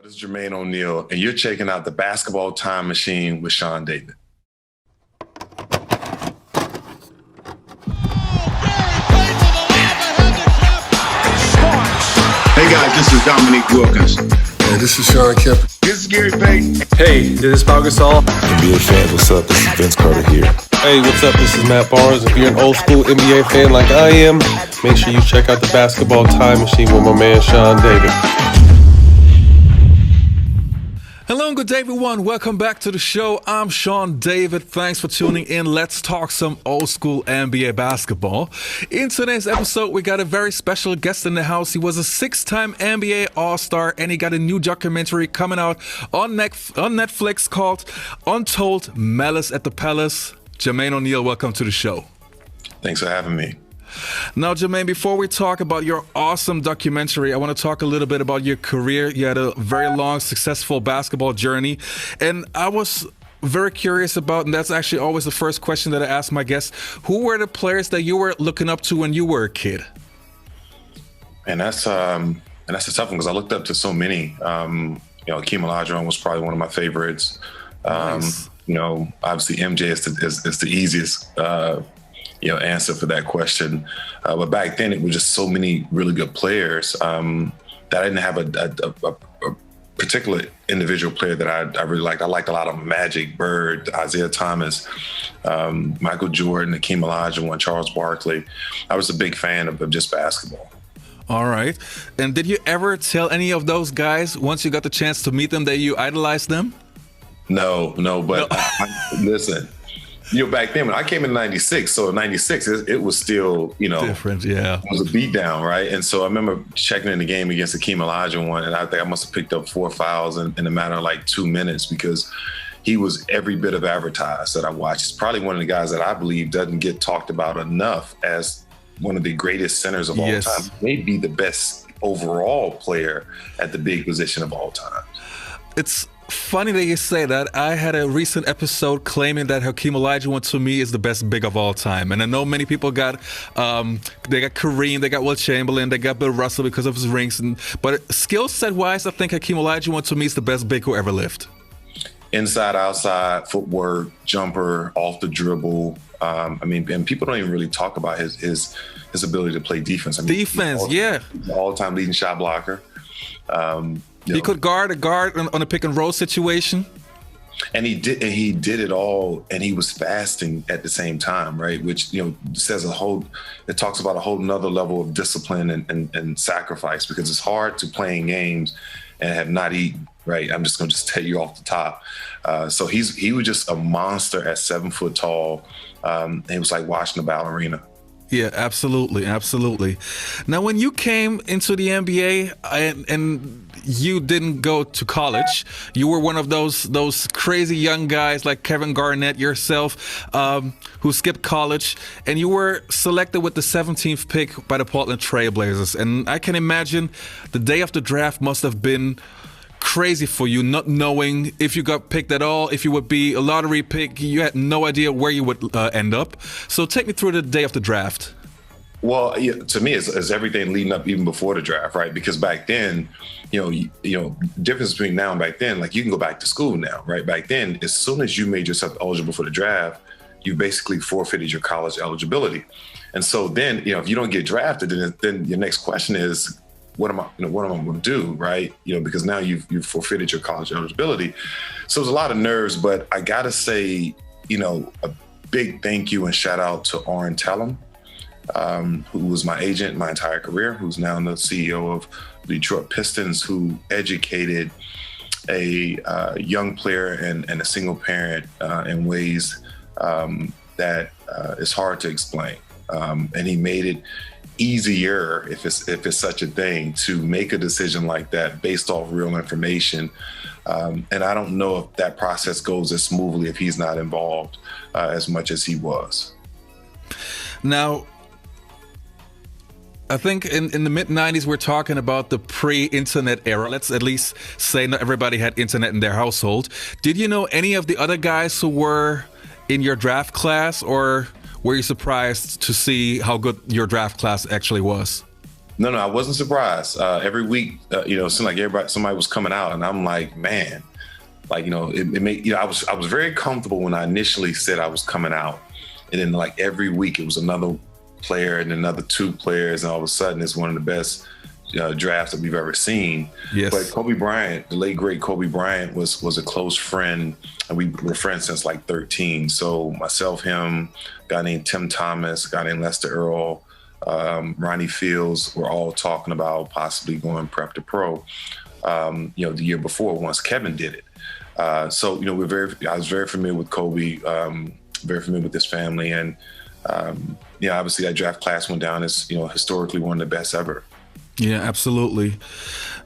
This is Jermaine O'Neal, and you're checking out the Basketball Time Machine with Sean David. Hey guys, this is Dominique Wilkins. And this is Sean Kemp. This is Gary Payton. Hey, this is Pau Gasol. NBA fans, what's up? This is Vince Carter here. Hey, what's up? This is Matt Barnes. If you're an old school NBA fan like I am, make sure you check out the Basketball Time Machine with my man Sean David. Hello and good day, everyone. Welcome back to the show. I'm Sean David. Thanks for tuning in. Let's talk some old school NBA basketball. In today's episode, we got a very special guest in the house. He was a six-time NBA All-Star, and he got a new documentary coming out on Netflix called Untitled Malice at the Palace. Jermaine O'Neal, welcome to the show. Thanks for having me. Now, Jermaine, before we talk about your awesome documentary, I want to talk a little bit about your career. You had a very long, successful basketball journey, and I was very curious about, and that's actually always the first question that I ask my guests, who were the players that you were looking up to when you were a kid? And that's a tough one because I looked up to so many. Hakeem Olajuwon was probably one of my favorites. Nice. Obviously MJ is the easiest answer for that question. But back then it was just so many really good players that I didn't have a particular individual player that I really liked. I liked a lot of Magic, Bird, Isaiah Thomas, Michael Jordan, Hakeem Olajuwon, Charles Barkley. I was a big fan of just basketball. All right. And did you ever tell any of those guys, once you got the chance to meet them, that you idolized them? No, but listen. Back then when I came in '96, so in '96 it was still, different, yeah. It was a beatdown, right? And so I remember checking in the game against Hakeem Olajuwon, and I think I must have picked up 4 fouls in a matter of like 2 minutes because he was every bit of advertised that I watched. He's probably one of the guys that I believe doesn't get talked about enough as one of the greatest centers of all time. Maybe the best overall player at the big position of all time. It's funny that you say that. I had a recent episode claiming that Hakeem Olajuwon to me is the best big of all time, and I know many people got they got Kareem, they got Will Chamberlain, they got Bill Russell because of his rings, but skill set wise, I think Hakeem Olajuwon to me is the best big who ever lived. Inside, outside, footwork, jumper, off the dribble. And people don't even really talk about his ability to play defense. All-time leading shot blocker. He could guard a guard on a pick and roll situation, and he did it all, and he was fasting at the same time, right? Which says it talks about a whole nother level of discipline and sacrifice, because it's hard to play in games and have not eaten, right? I'm just going to tell you off the top. So he was just a monster at 7 foot tall. He was like watching a ballerina. Yeah, absolutely. Now, when you came into the NBA and you didn't go to college, you were one of those crazy young guys like Kevin Garnett, yourself, who skipped college, and you were selected with the 17th pick by the Portland Trail Blazers. And I can imagine the day of the draft must have been crazy for you, not knowing if you got picked at all, if you would be a lottery pick. You had no idea where you would end up. So take me through the day of the draft. Well, to me, it's everything leading up even before the draft, right? Because back then, difference between now and back then, like you can go back to school now, right? Back then, as soon as you made yourself eligible for the draft, you basically forfeited your college eligibility. And so then, if you don't get drafted, then your next question is, what am I going to do, right? Because now you've forfeited your college eligibility. So there's a lot of nerves, but I gotta say, a big thank you and shout out to Orrin Tellum, who was my agent my entire career, who's now the CEO of the Detroit Pistons, who educated a young player and a single parent in ways that is hard to explain. And he made it easier, if it's such a thing, to make a decision like that based off real information. And I don't know if that process goes as smoothly if he's not involved as much as he was. Now, I think in the mid-'90s, we're talking about the pre-internet era. Let's at least say not everybody had internet in their household. Did you know any of the other guys who were in your draft class, or were you surprised to see how good your draft class actually was? No, I wasn't surprised. Every week, it seemed like somebody was coming out, and I'm like, man, like, it made, I was very comfortable when I initially said I was coming out, and then like every week it was another player and another 2 players, and all of a sudden it's one of the best drafts that we've ever seen. Yes. But Kobe Bryant, the late great Kobe Bryant, was a close friend, and we were friends since like 13. So myself, him, a guy named Tim Thomas, a guy named Lester Earl, Ronnie Fields, were all talking about possibly going prep to pro. The year before, once Kevin did it. So I was very familiar with Kobe, very familiar with his family, and obviously that draft class went down as historically one of the best ever. Yeah, absolutely.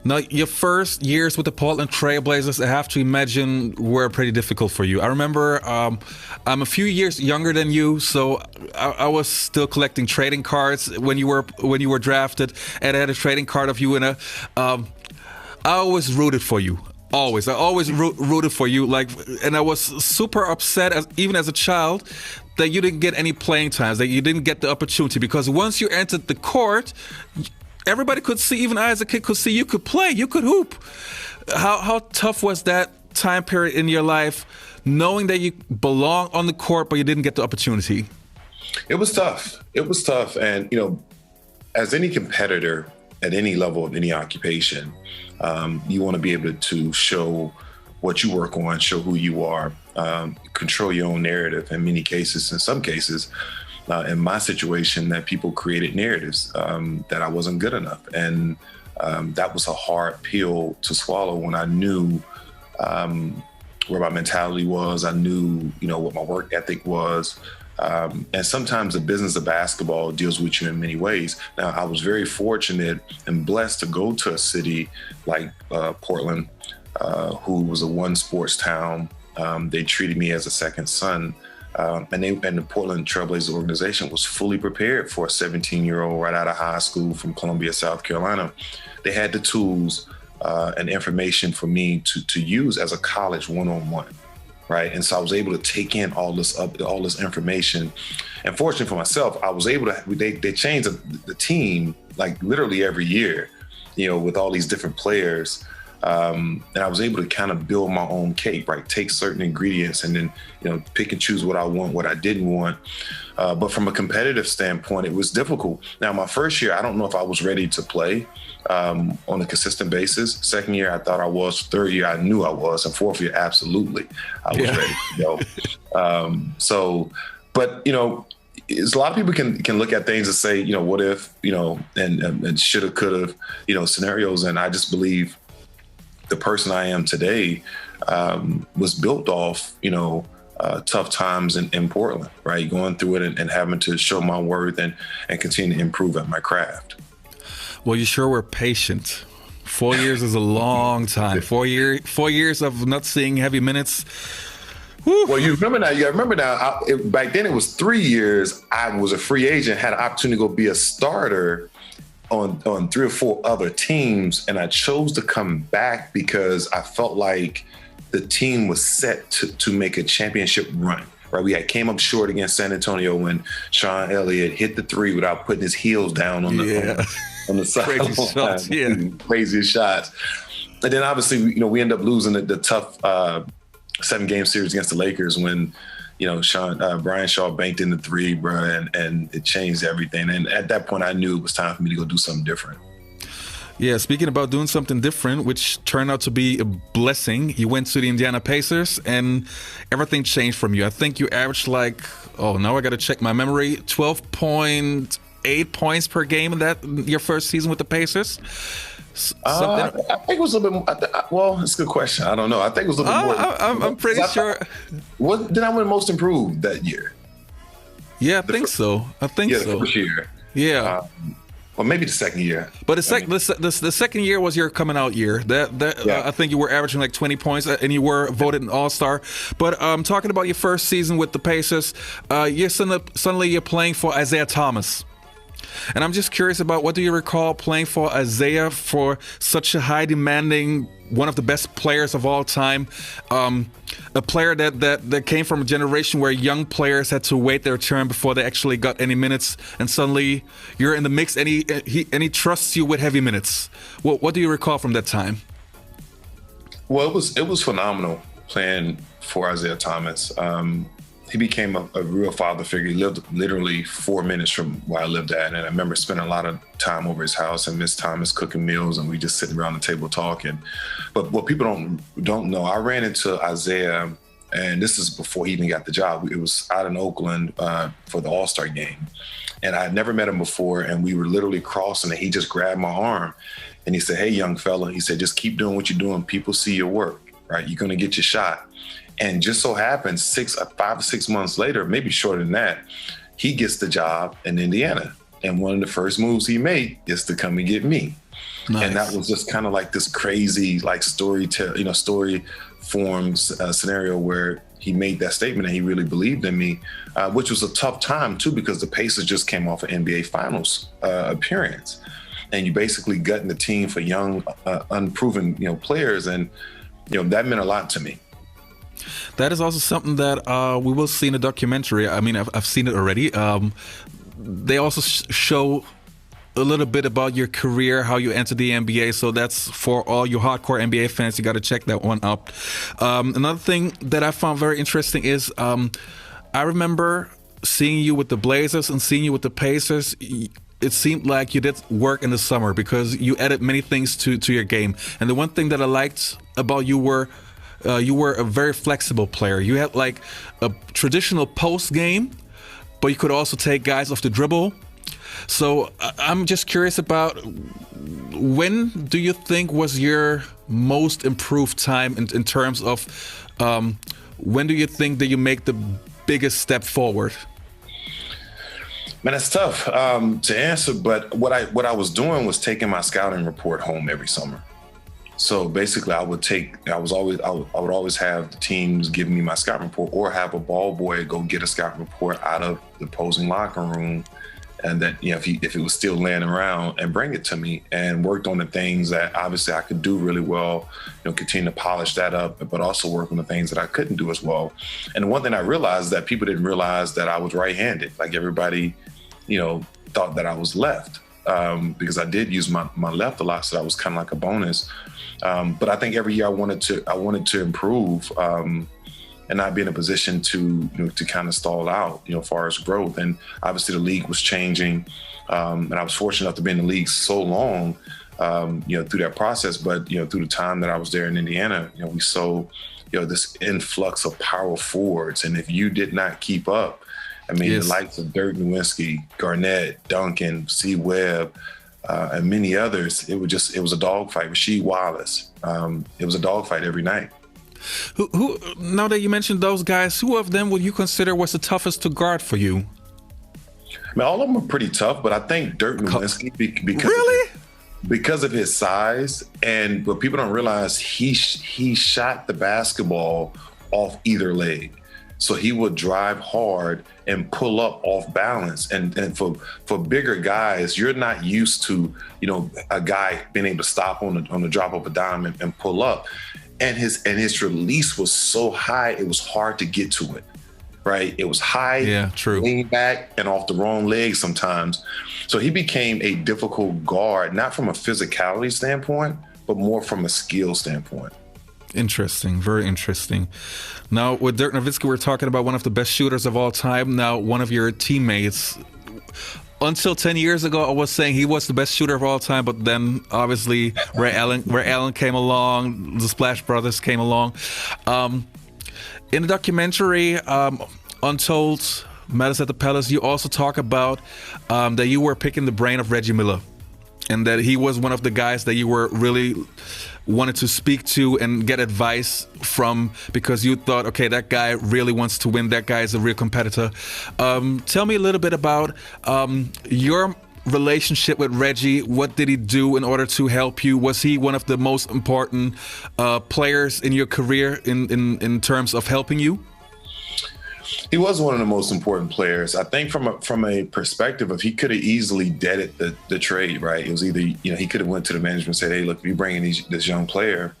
Now, your first years with the Portland Trail Blazers, I have to imagine, were pretty difficult for you. I remember I'm a few years younger than you, so I was still collecting trading cards when you were drafted, and I had a trading card of you, and I always rooted for you. I always rooted for you. And I was super upset, even as a child, that you didn't get any playing times, that you didn't get the opportunity, because once you entered the court, everybody could see, even I as a kid could see, you could play, you could hoop. How tough was that time period in your life, knowing that you belong on the court, but you didn't get the opportunity? It was tough. And, as any competitor at any level of any occupation, you want to be able to show what you work on, show who you are, control your own narrative in many cases. In some cases, in my situation, that people created narratives that I wasn't good enough. And that was a hard pill to swallow when I knew where my mentality was. I knew, what my work ethic was. And sometimes the business of basketball deals with you in many ways. Now, I was very fortunate and blessed to go to a city like Portland, who was a one sports town. They treated me as a second son. And the Portland Trailblazers organization was fully prepared for a 17-year-old right out of high school from Columbia, South Carolina. They had the tools and information for me to use as a college one-on-one, right? And so I was able to take in all this information. And fortunately for myself, I was able to. They changed the team like literally every year, with all these different players. And I was able to kind of build my own cake, right? Take certain ingredients and then, pick and choose what I want, what I didn't want. But from a competitive standpoint, it was difficult. Now, my first year, I don't know if I was ready to play on a consistent basis. Second year, I thought I was. Third year, I knew I was. And fourth year, absolutely, I was ready to go. But a lot of people can look at things and say, what if, and shoulda, coulda, scenarios. And I just believe the person I am today was built off, tough times in Portland, right? Going through it and having to show my worth and continue to improve at my craft. Well, you sure were patient. 4 years is a long time. 4 years of not seeing heavy minutes. Whew. Well, you remember now. Back then it was 3 years. I was a free agent, had an opportunity to go be a starter on 3 or 4 other teams, and I chose to come back because I felt like the team was set to make a championship run. Right, we came up short against San Antonio when Sean Elliott hit the 3 without putting his heels down on the side. Crazy shots, yeah, craziest shots. And then obviously, we end up losing the tough 7-game series against the Lakers when, Brian Shaw banked in the 3, bro, and it changed everything. And at that point, I knew it was time for me to go do something different. Yeah, speaking about doing something different, which turned out to be a blessing, you went to the Indiana Pacers and everything changed from you. I think you averaged now I got to check my memory, 12.8 points per game in your first season with the Pacers. I think it was a little bit more. Well, it's a good question. I don't know. I think it was a little bit more. I'm pretty sure. Did I win most improved that year? Yeah, I think so. The first year. Yeah. Or maybe the second year. But the second year was your coming out year. I think you were averaging 20 points, and you were voted an All-Star. But talking about your first season with the Pacers, suddenly you're playing for Isaiah Thomas. And I'm just curious about, what do you recall playing for Isaiah, for such a high demanding one of the best players of all time, a player that came from a generation where young players had to wait their turn before they actually got any minutes, and suddenly you're in the mix, and he trusts you with heavy minutes. What do you recall from that time? Well, it was phenomenal playing for Isaiah Thomas. He became a real father figure. He lived literally 4 minutes from where I lived at. And I remember spending a lot of time over his house and Miss Thomas cooking meals, and we just sitting around the table talking. But what people don't know, I ran into Isaiah, and this is before he even got the job. It was out in Oakland for the All-Star game. And I had never met him before, and we were literally crossing, and he just grabbed my arm. And he said, "Hey, young fella," he said, "just keep doing what you're doing. People see your work, right? You're going to get your shot." And just so happens 5 or 6 months later, maybe shorter than that, he gets the job in Indiana. And one of the first moves he made is to come and get me. Nice. And that was just kind of like this crazy, like story form scenario where he made that statement and he really believed in me, which was a tough time too, because the Pacers just came off an NBA Finals appearance. And you basically gutting the team for young, unproven, players. And, that meant a lot to me. That is also something that we will see in the documentary. I mean, I've seen it already. They also show a little bit about your career, how you entered the NBA. So that's for all you hardcore NBA fans. You got to check that one out. Another thing that I found very interesting is I remember seeing you with the Blazers and seeing you with the Pacers. It seemed like you did work in the summer because you added many things to your game. And the one thing that I liked about you were a very flexible player. You had like a traditional post game, but you could also take guys off the dribble. So I'm just curious about, when do you think was your most improved time in terms of when do you think that you make the biggest step forward? Man, it's tough to answer, but what I was doing was taking my scouting report home every summer. So basically, I would always have the teams give me my scouting report, or have a ball boy go get a scouting report out of the opposing locker room, and that if it was still laying around, and bring it to me, and worked on the things that obviously I could do really well, continue to polish that up, but also work on the things that I couldn't do as well. And the one thing I realized that people didn't realize that I was right-handed. Like everybody, thought that I was left because I did use my left a lot, so that was kind of like a bonus. But I think every year I wanted to improve and not be in a position to kind of stall out, as far as growth. And obviously the league was changing, and I was fortunate enough to be in the league so long, through that process. But through the time that I was there in Indiana, we saw this influx of power forwards, and if you did not keep up, I mean, yes. The likes of Dirk Nowitzki, Garnett, Duncan, C. Webb, and many others, it was a dogfight. Rasheed Wallace, it was a dogfight every night. Who? Now that you mentioned those guys, who of them would you consider was the toughest to guard for you? I mean, all of them are pretty tough, but I think Dirk Nowitzki because of his size, and what people don't realize, he shot the basketball off either leg. So he would drive hard and pull up off balance. And for bigger guys, you're not used to, a guy being able to stop on the drop of a dime and pull up. And his release was so high, it was hard to get to it, right? It was high, lean back, and off the wrong leg sometimes. So he became a difficult guard, not from a physicality standpoint, but more from a skill standpoint. Interesting, very interesting. Now, with Dirk Nowitzki, we're talking about one of the best shooters of all time. Now, one of your teammates, until 10 years ago, I was saying he was the best shooter of all time, but then obviously Ray Allen came along, the Splash Brothers came along. In the documentary, Untold, Malice at the Palace, you also talk about that you were picking the brain of Reggie Miller, and that he was one of the guys that you were really wanted to speak to and get advice from, because you thought, okay, that guy really wants to win. That guy is a real competitor. Tell me a little bit about your relationship with Reggie. What did he do in order to help you? Was he one of the most important players in your career in terms of helping you? He was one of the most important players. I think from a perspective of, he could have easily deaded the trade, right? It was either, he could have went to the management and said, hey, look, if you bring in this young player,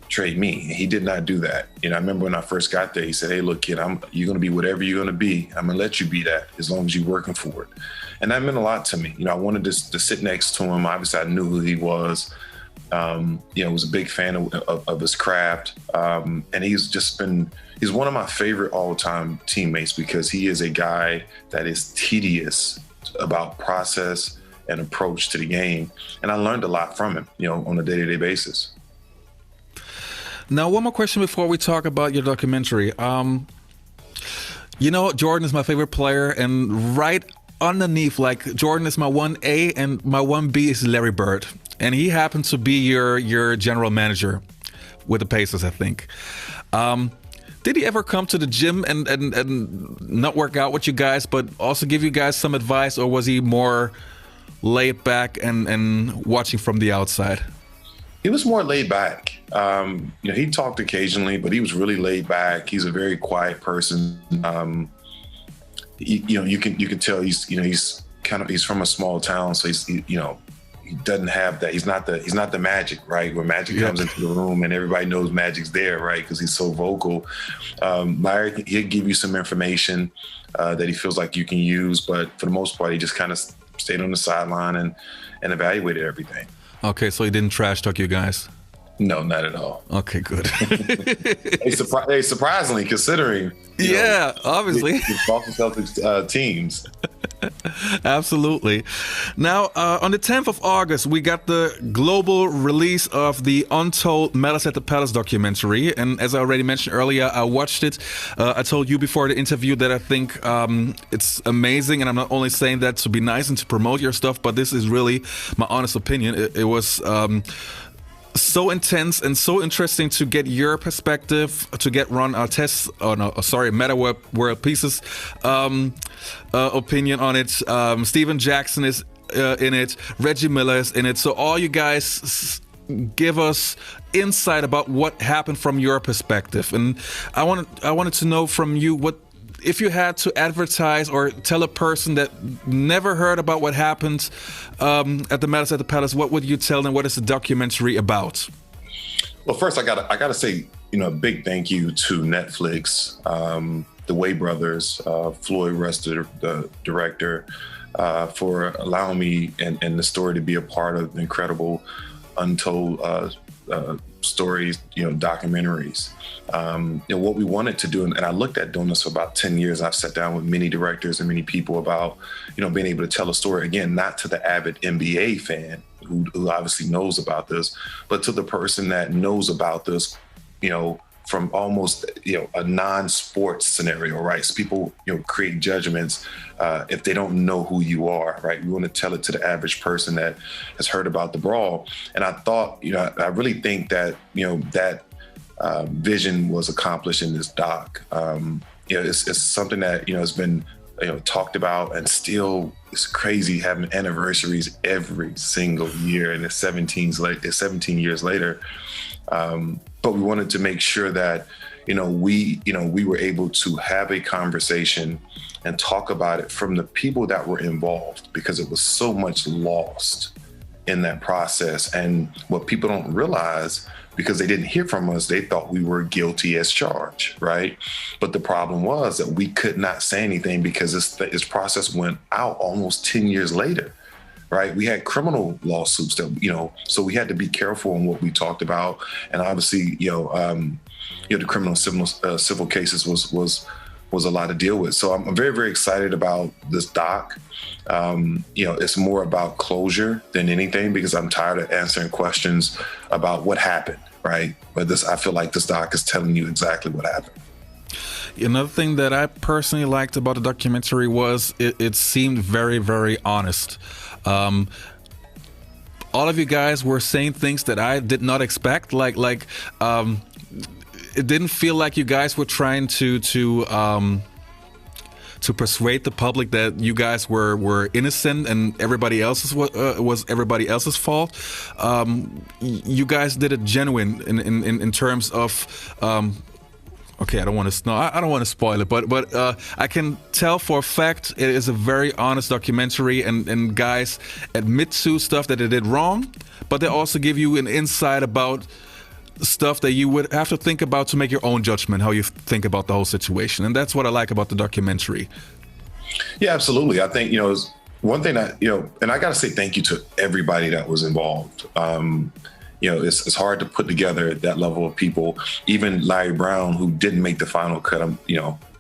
trade me. He did not do that. I remember when I first got there, he said, "Hey, look, kid, you're going to be whatever you're going to be. I'm going to let you be that as long as you're working for it." And that meant a lot to me. I wanted to sit next to him. Obviously, I knew who he was. Was a big fan of his craft. And he's one of my favorite all-time teammates because he is a guy that is tedious about process and approach to the game. And I learned a lot from him, on a day-to-day basis. Now, one more question before we talk about your documentary. Jordan is my favorite player, and right underneath, Jordan is my 1A and my 1B is Larry Bird. And he happened to be your general manager with the Pacers, I think. Did he ever come to the gym and not work out with you guys, but also give you guys some advice, or was he more laid back and watching from the outside? He was more laid back. He talked occasionally, but he was really laid back. He's a very quiet person. You can tell he's from a small town, so he doesn't have that. He's not the Magic, right? Where Magic comes into the room and everybody knows Magic's there, right? Because he's so vocal. Larry, he'll give you some information that he feels like you can use, but for the most part, he just kind of stayed on the sideline and evaluated everything. Okay, so he didn't trash talk you guys? No, not at all. Okay, good. Surprisingly, considering obviously the Boston Celtics teams. Absolutely. Now, on the 10th of August, we got the global release of the Untold Malice at the Palace documentary. And as I already mentioned earlier, I watched it. I told you before the interview that I think it's amazing. And I'm not only saying that to be nice and to promote your stuff, but this is really my honest opinion. It was so intense and so interesting to get your perspective, to get Ron Artest's, Meta World Pieces opinion on it. Steven Jackson is in it. Reggie Miller is in it. So all you guys give us insight about what happened from your perspective. And I wanted to know from you, what if you had to advertise or tell a person that never heard about what happened at the Malice at the Palace, what would you tell them? What is the documentary about? Well, first I gotta say, a big thank you to Netflix, the Way brothers, Floyd Rust, the director, for allowing me and the story to be a part of incredible untold stories, documentaries. What we wanted to do, and I looked at doing this for about 10 years. I've sat down with many directors and many people about, being able to tell a story, again, not to the avid NBA fan who obviously knows about this, but to the person that knows about this, from almost, a non-sports scenario, right? So people, create judgments if they don't know who you are, right? We want to tell it to the average person that has heard about the brawl. And I thought, I really think that, that vision was accomplished in this doc. It's something that, has been, talked about, and still it's crazy having anniversaries every single year, and it's 17 years later. But we wanted to make sure that, we were able to have a conversation and talk about it from the people that were involved, because it was so much lost in that process. And what people don't realize, because they didn't hear from us, they thought we were guilty as charged, right? But the problem was that we could not say anything because this process went out almost 10 years later. Right, we had criminal lawsuits that so we had to be careful in what we talked about, and obviously, the criminal civil cases was a lot to deal with. So I'm very, very excited about this doc. It's more about closure than anything, because I'm tired of answering questions about what happened, right? But I feel like this doc is telling you exactly what happened. Another thing that I personally liked about the documentary was it seemed very, very honest. All of you guys were saying things that I did not expect. It didn't feel like you guys were trying to persuade the public that you guys were innocent and everybody else's was everybody else's fault. You guys did it genuine in terms of. Okay, I don't want to spoil it, but I can tell for a fact it is a very honest documentary, and guys admit to stuff that they did wrong, but they also give you an insight about stuff that you would have to think about to make your own judgment, how you think about the whole situation. And that's what I like about the documentary. Yeah, absolutely. I think, it's one thing that, and I got to say thank you to everybody that was involved. It's hard to put together that level of people. Even Larry Brown, who didn't make the final cut,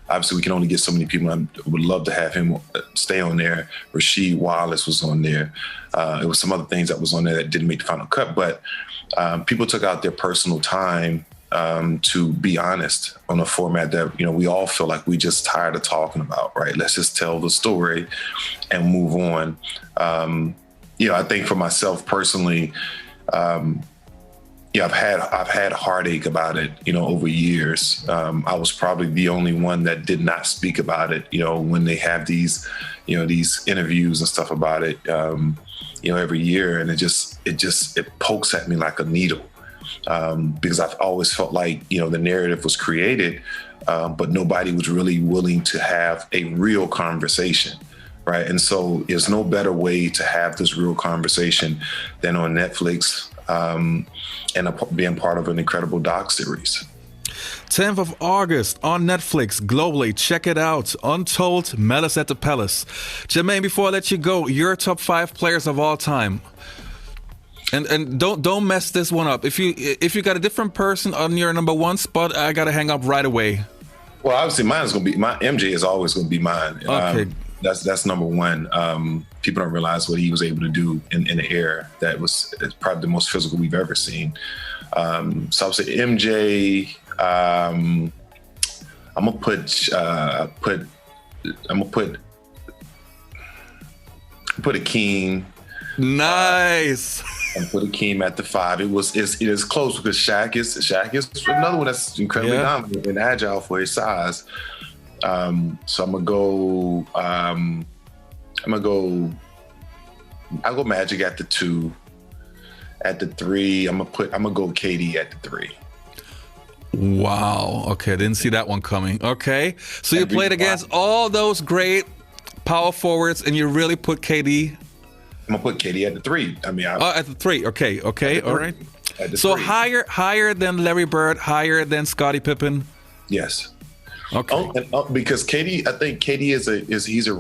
obviously we can only get so many people. I would love to have him stay on there. Rasheed Wallace was on there. It was some other things that was on there that didn't make the final cut, but people took out their personal time to be honest on a format that, we all feel like we just tired of talking about, right? Let's just tell the story and move on. I think for myself personally, I've had heartache about it, over years. I was probably the only one that did not speak about it, when they have these, these interviews and stuff about it, every year. And it pokes at me like a needle, because I've always felt like, the narrative was created, but nobody was really willing to have a real conversation. Right. And so there's no better way to have this real conversation than on Netflix, and being part of an incredible doc series. 10th of August on Netflix globally. Check it out. Untold, Malice at the Palace. Jermaine, before I let you go, your top 5 players of all time. And don't mess this one up. If you got a different person on your number 1 spot, I gotta hang up right away. Well, obviously mine is gonna be MJ is always gonna be mine. Okay. That's number 1. People don't realize what he was able to do in the air. It's probably the most physical we've ever seen. So I would say MJ. I'm gonna put Akeem. Nice. And put Akeem at the 5. It is close because Shaq is another one that's incredibly dominant and agile for his size. So I'm gonna go. I'll go Magic at the 2. At the 3, I'm gonna go KD at the 3. Wow. Okay, I didn't see that one coming. Okay, so you played against all those great power forwards, and you really put KD. I'm gonna put KD at the 3. At the 3. Okay. All right. So 3. higher than Larry Bird, higher than Scottie Pippen. Yes. Okay. Because KD, I think KD he's a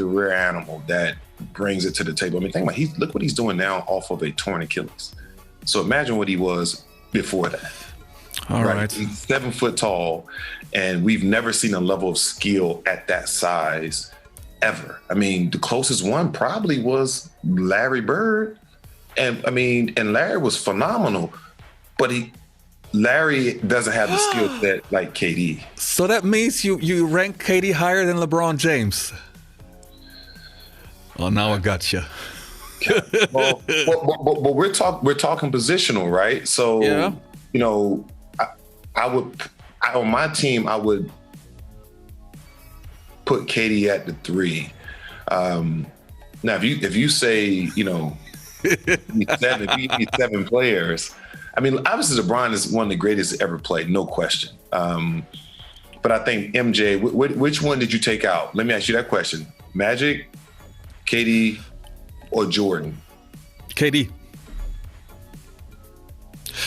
rare animal that brings it to the table. Think about look what he's doing now off of a torn Achilles. So imagine what he was before that. All right. He's 7 foot tall, and we've never seen a level of skill at that size ever. The closest one probably was Larry Bird, and Larry was phenomenal, but Larry doesn't have the skill set like KD. So that means you rank KD higher than LeBron James. Oh, now I got you. But we're talking positional, right? So yeah. I would on my team I would put KD at the 3. Now if you say if you need 7 players. Obviously LeBron is one of the greatest to ever play, no question. But I think MJ, which one did you take out? Let me ask you that question. Magic, KD, or Jordan? KD.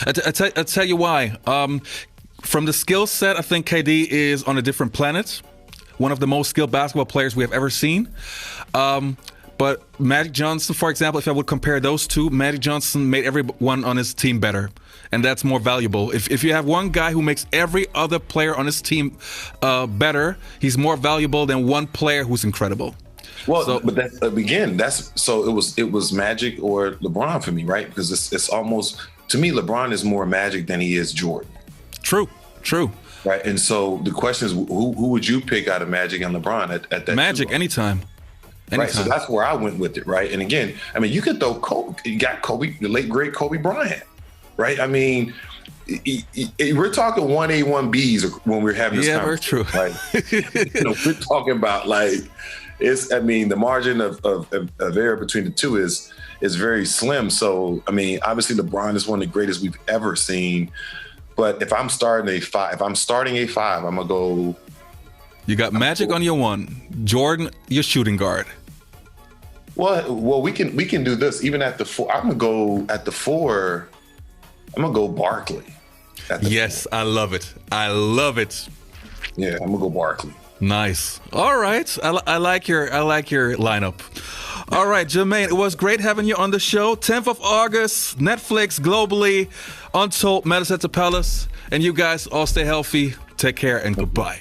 I tell you why. From the skill set, I think KD is on a different planet. One of the most skilled basketball players we have ever seen. But Magic Johnson, for example, if I would compare those two, Magic Johnson made everyone on his team better. And that's more valuable. If you have one guy who makes every other player on his team better, he's more valuable than one player who's incredible. Well, but that's, again, it was Magic or LeBron for me, right? Because it's almost, to me, LeBron is more Magic than he is Jordan. True. Right, and so the question is, who would you pick out of Magic and LeBron at that? Magic, anytime. Right, so that's where I went with it, right? And again, you could throw Kobe. You got Kobe, the late great Kobe Bryant, right? We're talking 1A, 1Bs when we're having this conversation. Very true. Right? We're talking about the margin of error between the two is very slim. So obviously LeBron is one of the greatest we've ever seen. But if I'm starting a 5, I'm gonna go. You got Magic on your 1, Jordan your shooting guard. Well, we can do this even at the 4. I'm gonna go at the 4. I'm gonna go Barkley. Yes, I love it. I love it. Yeah, I'm gonna go Barkley. Nice. All right. I like your lineup. All right, Jermaine, it was great having you on the show. 10th of August, Netflix globally, Untold, Malice at the Palace. And you guys all stay healthy. Take care and goodbye.